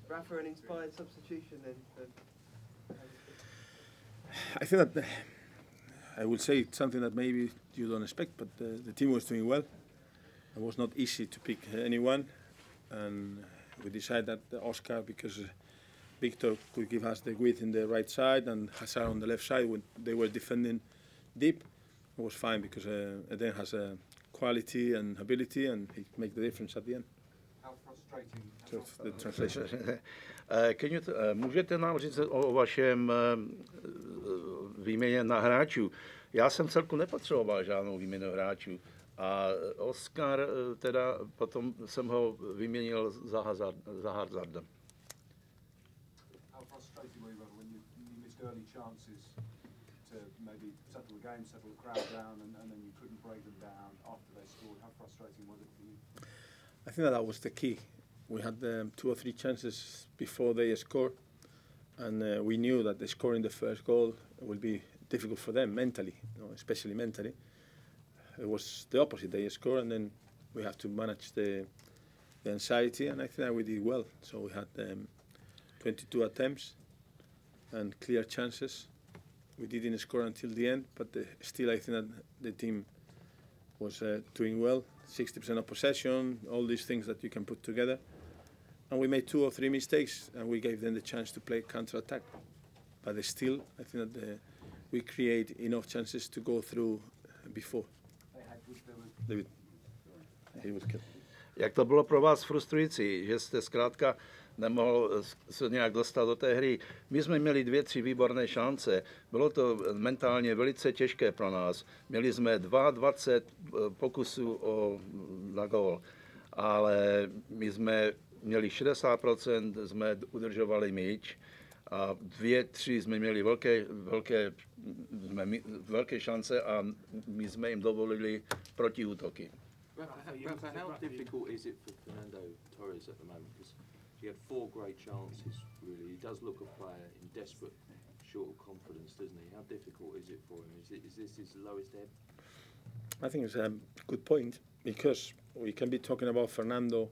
Rafa, an inspired substitution then? I think that I will say something that maybe you don't expect, but the team was doing well. It was not easy to pick anyone, and we decided that Oscar, because Victor could give us the width in the right side and Hazard on the left side when they were defending deep, it was fine because Eden has quality and ability, and he make the difference at the end. How frustrating? So the translation. Můžete nám říct o vašem výměně na hráčů? Já jsem celku nepotřeboval žádnou výměnu hráčů. A Oscar, teda potom jsem ho vyměnil za Hazardem. How frustrated were you when you missed early chances to maybe settle the game, settle the crowd down, and then you couldn't break them down after they scored? How frustrating was it for you? I think that was the key. We had 2 or 3 chances before they scored, and we knew that scoring the first goal would be difficult for them mentally, especially mentally. It was the opposite. They scored, and then we have to manage the anxiety, and I think that we did well. So we had 22 attempts and clear chances. We didn't score until the end, but still I think that the team was doing well. 60% of possession, all these things that you can put together. And we made 2 or 3 mistakes, and we gave them the chance to play counter-attack. But still, I think that we create enough chances to go through before. Jak to bylo pro vás frustrující, že jste zkrátka nemohl se nějak dostat do té hry? My jsme měli 2, 3 výborné šance. Bylo to mentálně velice těžké pro nás. Měli jsme 22 pokusů na gól, ale my jsme měli 60%, jsme udržovali míč a 2, 3 jsme měli velké šance a my jsme jim dovolili protiútoky. Rafa, how difficult is it for Fernando Torres at the moment? Because he had 4 great chances, really. He does look a player in desperate, short of confidence, doesn't he? How difficult is it for him? Is this his lowest ebb? I think it's a good point, because we can be talking about Fernando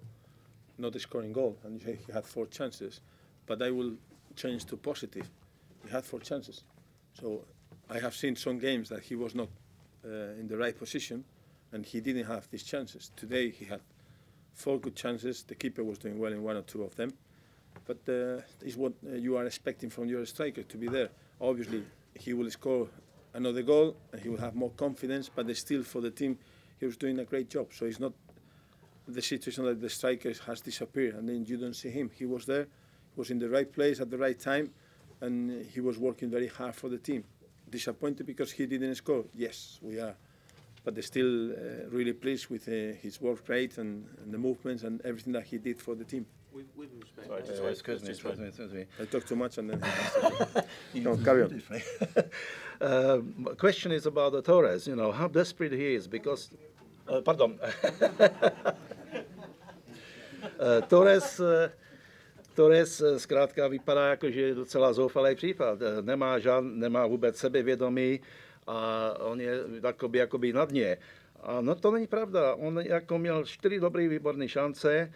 not scoring goal, and he had 4 chances, but I will change to positive. He had 4 chances. So I have seen some games that he was not in the right position, and he didn't have these chances. Today he had 4 good chances. The keeper was doing well in 1 or 2 of them, but it's what you are expecting from your striker to be there. Obviously, he will score another goal and he will have more confidence, but still for the team, he was doing a great job. So it's not the situation that the striker has disappeared and then you don't see him. He was there, he was in the right place at the right time, and he was working very hard for the team. Disappointed because he didn't score? Yes, we are. But they're still really pleased with his work rate and the movements and everything that he did for the team. With respect, Excuse me. I talk too much and then no, carry on. Question is about the Torres. You know how desperate he is because, pardon. Torres zkrátka vypadá jako, že je docela zoufalý případ. Nemá vůbec sebevědomí a on je jakoby na dně. A no to není pravda. On jako měl 4 dobré výborné šance,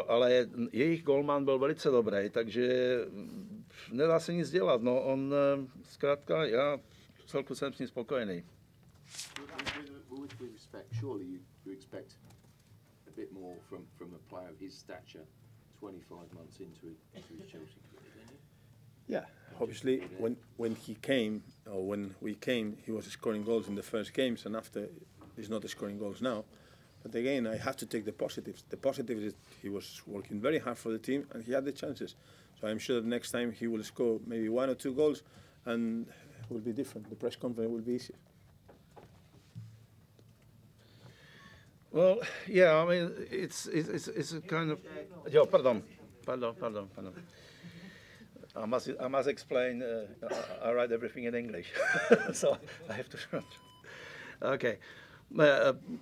ale jejich golman byl velice dobrý, takže nedá se nic dělat. No on zkrátka, já celku jsem s ním spokojený. With respect, surely you expect a bit more from a player of his stature 25 months into his Chelsea career, don't you? Yeah, obviously when he came, or when we came, he was scoring goals in the first games, and after he's not scoring goals now. But again, I have to take the positives. The positive is he was working very hard for the team and he had the chances. So I'm sure that next time he will score maybe 1 or 2 goals and it will be different. The press conference will be easier. Well, yeah, I mean, it's a kind of... Yo, pardon. I must explain, I write everything in English, so I have to... Okay.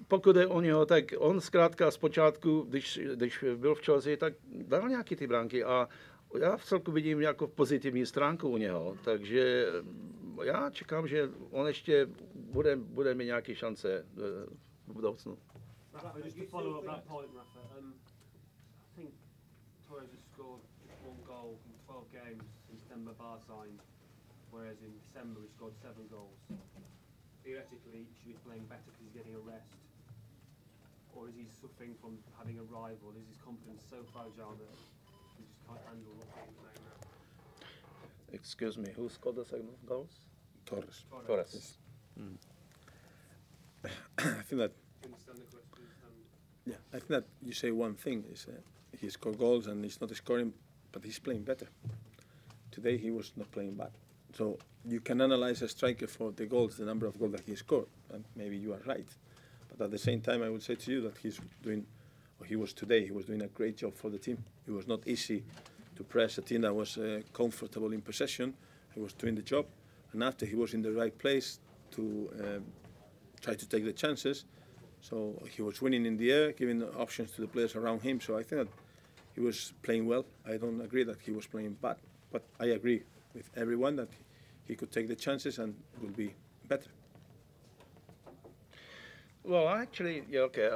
Pokud je o něho, tak on zkrátka zpočátku, když byl v Chelsea, tak dal nějaký ty branky a já v celku vidím jako pozitivní stránku u něho, takže já čekám, že on ještě bude mít nějaké šance v budoucnu. Rafa, just to follow up that point, Rafa, I think Torres has scored goal in 12 games since Demba Ba signed, whereas in December he scored 7 goals. Theoretically, should he be playing better because he's getting a rest? Or is he suffering from having a rival? Is his confidence so fragile that he just can't handle what's being playing now? Excuse me, who scored the 7 goals? Torres. Torres. I think that, Do you understand the question? yeah, I think that you say one thing is he scored goals and he's not scoring, but he's playing better. Today he was not playing bad. So you can analyze a striker for the goals, the number of goals that he scored, and maybe you are right. But at the same time, I would say to you that he was doing a great job for the team. It was not easy to press a team that was comfortable in possession. He was doing the job, and after he was in the right place to try to take the chances. So he was winning in the air, giving the options to the players around him. So I think that he was playing well. I don't agree that he was playing bad, but I agree with everyone that he could take the chances and would be better. Well, actually, yeah, okay.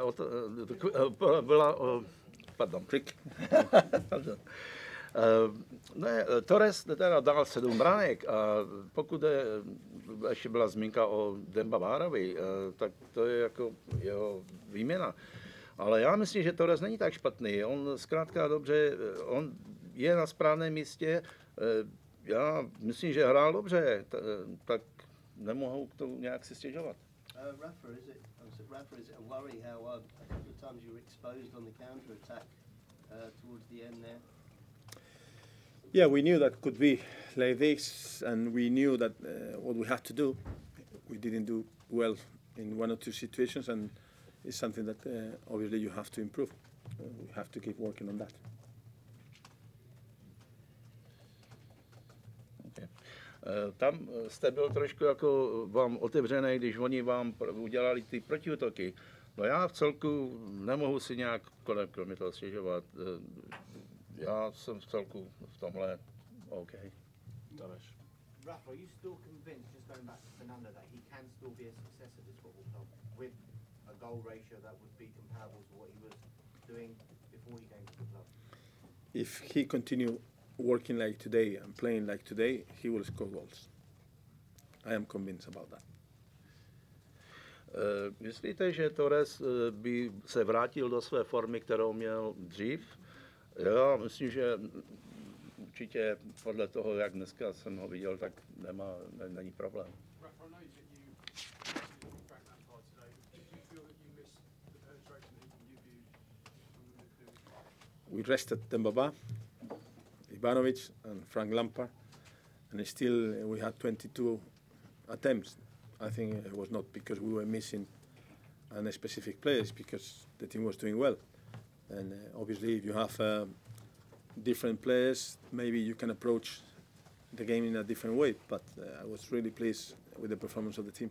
Pardon. Ne, Torres teda dal 7 branek a pokud ještě byla zmínka o Demba Bárovi, tak to je jako jeho výměna. Ale já myslím, že Torres není tak špatný. On zkrátka dobře, on je na správném místě. Já myslím, že hrál dobře, tak nemohu k tomu nějak si stěžovat. Rafa, is it a worry how a couple of times you were exposed on the counter-attack towards the end there? Yeah, we knew that could be like this, and we knew that what we had to do. We didn't do well in 1 or 2 situations, and it's something that obviously you have to improve. We have to keep working on that. Okay. Tam jste byl trošku jako vám otevřený, když oni vám udělali ty protiútoky. No já v celku nemohu si nějak kromě toho stěžovat. Já jsem v celku v tomhle OK. Rafa, are you still convinced, just going back to Fernando, that he can still be a success at this football club with a goal ratio that would be comparable to what he was doing before he came to the club? If he continue working like today and playing like today, he will score goals. I am convinced about that. Myslíte, že Torres by se vrátil do své formy, kterou měl dřív? Já myslím, že určitě podle toho, jak dneska jsem ho viděl, tak není problém. We rested Demba Ba, Ivanovic and Frank Lampard, and still we had 22 attempts. I think it was not because we were missing a specific player, it's because the team was doing well. And obviously if you have different players, maybe you can approach the game in a different way, but I was really pleased with the performance of the team.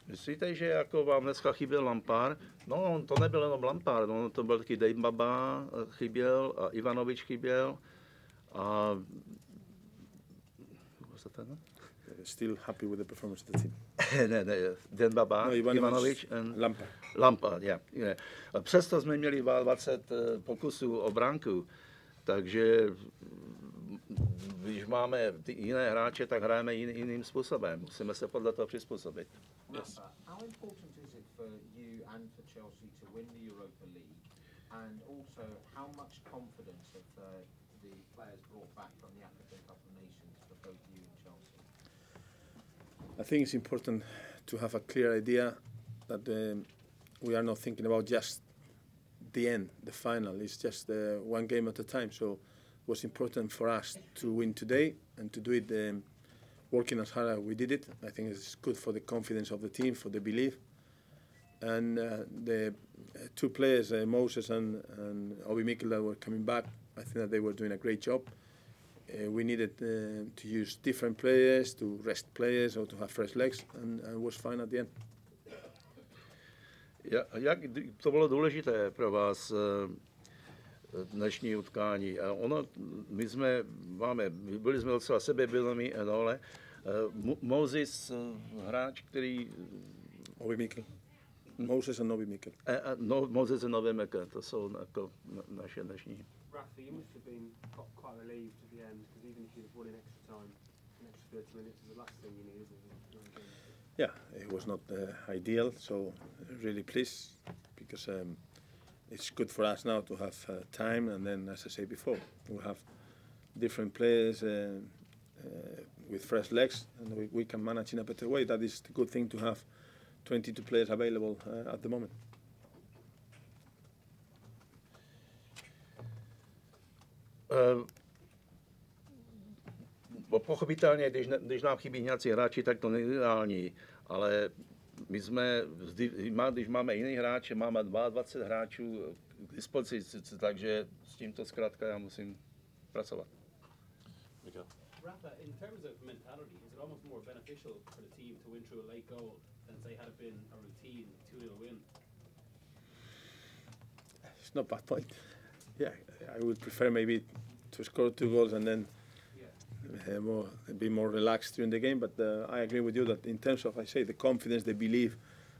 Myslíte, že jako vám dneska chyběl Lampard? No, to nebyl jenom Lampard, to byl taky Demba Ba chyběl a Ivanovič chyběl a Still happy with the performance of the team. ne, Demba Ba, No, Ivanovič a Lampard, yeah. Přesto jsme měli 20 pokusů o branku, takže když máme ty jiné hráče, tak hrajeme jiným způsobem. Musíme se podle toho přizpůsobit. Yes. How important is it for you and for Chelsea to win the Europa League, and also how much confidence have the players brought back from the African Cup of Nations for both you and Chelsea? I think it's important to have a clear idea that we are not thinking about just the end, the final. It's just one game at a time. So it was important for us to win today and to do it working as hard as we did it. I think it's good for the confidence of the team, for the belief. And the 2 players, Moses and Obi Mikel, that were coming back, I think that they were doing a great job. We needed to use different players, to rest players or to have fresh legs, and it was fine at the end. Jak to bylo důležité pro vás dnešní utkání? Byli jsme docela sebevědomí, ale Moses, hráč, který... Obi Mikel. Moses a Nový Mikl. No, Moses a Nový Mikl, to jsou jako naše dnešní. Rafa, you must have been quite relieved at the end, because even if you'd have won in extra time, an extra 30 minutes is the last thing you need, isn't it? Yeah, it was not ideal, so really pleased because it's good for us now to have time, and then, as I said before, we have different players with fresh legs, and we can manage in a better way. That is the good thing, to have 22 players available at the moment. Pochopitelně, když nám chybí nějací hráči, tak to není ideální, ale my jsme, když máme jiný hráče, máme 22 hráčů k dispozici, takže s tímto zkrátka já musím pracovat. Rafa, in terms of mentality, is it almost more beneficial for the team to win through a late goal than, say, had it been a routine 2-0 win? It's not a bad point. Yeah, I would prefer maybe to score 2 goals and then be more relaxed during the game. But I agree with you that in terms of, I say, the confidence, the belief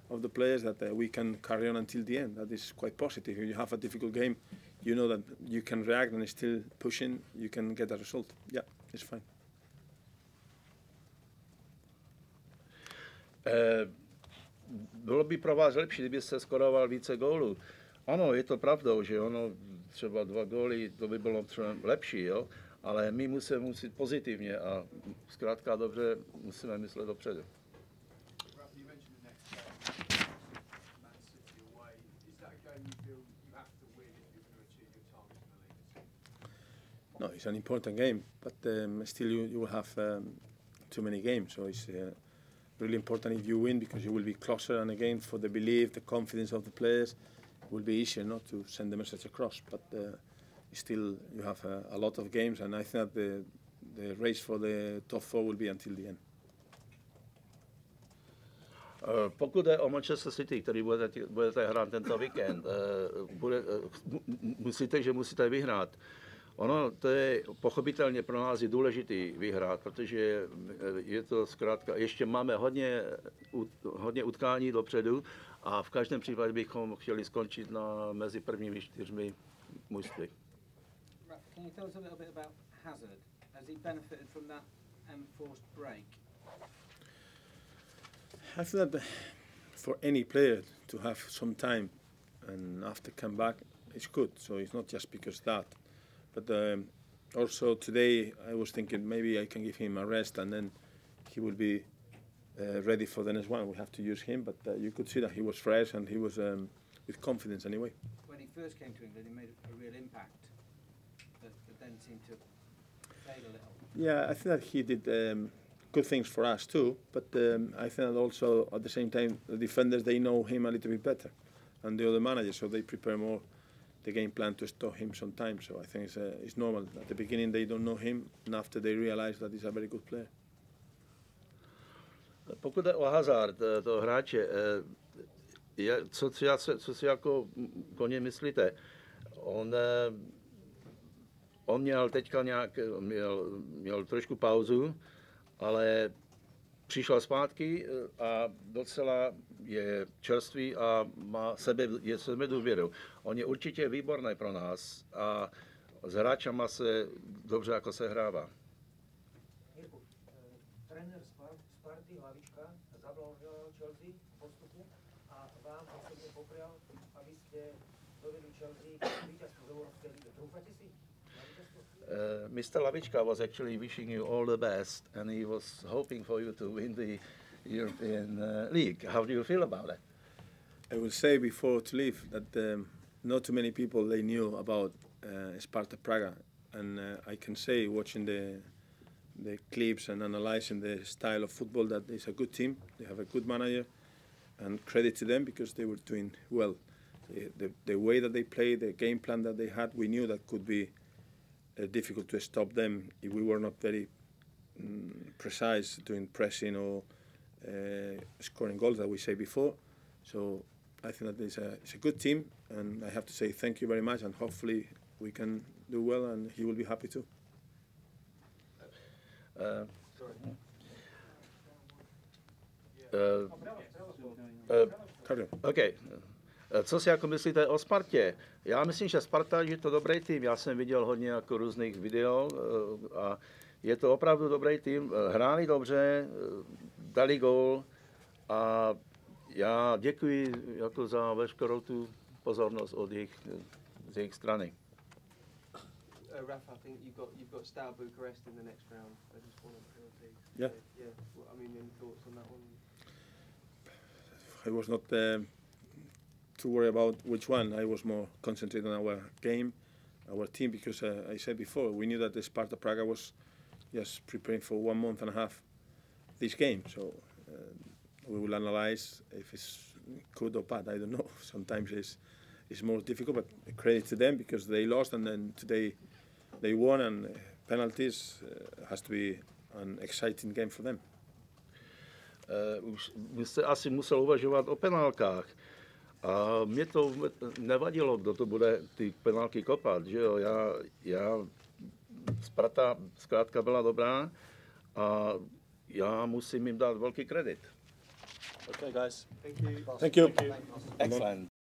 of the players that we can carry on until the end. That is quite positive. If you have a difficult game, you know that you can react and still pushing, you can get a result. Yeah, it's fine. Bylo by pro vás lepší, kdybyste skoroval více gólů. Ano, je to pravdou, že ono třeba 2 góly, to by bylo třeba lepší, jo? Ale my musíme myslet pozitivně a zkrátka dobře musíme myslet dopředu. No, it's an important game, but still you will have too many games, so it's really important if you win, because you will be closer, and again, for the belief, the confidence of the players, it will be easier not to send the message across. But still, you have a lot of games, and I think that the race for the top 4 will be until the end. Pokud je o Manchester City, který budete hrát tento víkend, musíte vyhrát. Ono, to je pochopitelně pro nás je důležitý vyhrát, protože je to zkrátka, ještě máme hodně utkání dopředu a v každém případě bychom chtěli skončit mezi prvními 4 mužstvy. Can you tell us a little bit about Hazard? Has he benefited from that enforced break? I think that for any player to have some time and after come back, it's good. So it's not just because of that. But also today I was thinking maybe I can give him a rest and then he will be ready for the next one. We have to use him, but you could see that he was fresh and he was with confidence anyway. When he first came to England, he made a real impact, but then seemed to fade a little. Yeah, I think that he did good things for us too, but I think that also at the same time the defenders, they know him a little bit better and the other managers, so they prepare more the game plan to stop him sometimes. So I think it's normal. At the beginning they don't know him, and after they realize that he's a very good player. Pokud je o Hazard, toho hráče, co si jako o něm myslíte? On měl teďka měl trošku pauzu, ale přišel zpátky a docela je čerstvý a má sebedůvěru. On je určitě výborný pro nás a s hráčama se dobře jako se hrává. Trenér Sparty Hlavička zablahoželal Chelsea k postupu a vám osobně popřál, abyste dovedli Chelsea k vítězstvu v Evropské lize. Doufáte si? Mr. Lavička was actually wishing you all the best, and he was hoping for you to win the European League. How do you feel about it? I will say before to leave that not too many people they knew about Sparta Prague, and I can say watching the clips and analyzing the style of football that it's a good team. They have a good manager, and credit to them because they were doing well. The way that they played, the game plan that they had, we knew that could be difficult to stop them if we were not very precise doing pressing or scoring goals that we say before. So I think that it's a good team, and I have to say thank you very much, and hopefully we can do well, and he will be happy too. carry on. OK. Co si jako myslíte o Spartě? Já myslím, že Sparta je to dobrý tým. Já jsem viděl hodně jako různých video a je to opravdu dobrý tým. Hráli dobře, dali gól a já děkuji jako za veškerou tu pozornost z jejich strany. Rafa, I think you've got Steaua Bucharest in the next round. They just won on penalties. Yeah. Yeah. Well, I mean, any thoughts on that one? I was not too worried about which one. I was more concentrated on our game, our team, because I said before, we knew that the Sparta Prague was just preparing for 1.5 months this game. So we will analyze if it's good or bad. I don't know. Sometimes it's more difficult, but credit to them because they lost and then today they won, and penalties has to be an exciting game for them. Už byste asi musel uvažovat o penálkách. A mě to nevadilo, kdo to bude ty penálky kopat, že jo. Sparta zkrátka byla dobrá a já musím jim dát velký kredit. Okay, guys. Thank you. Thank you. Excellent.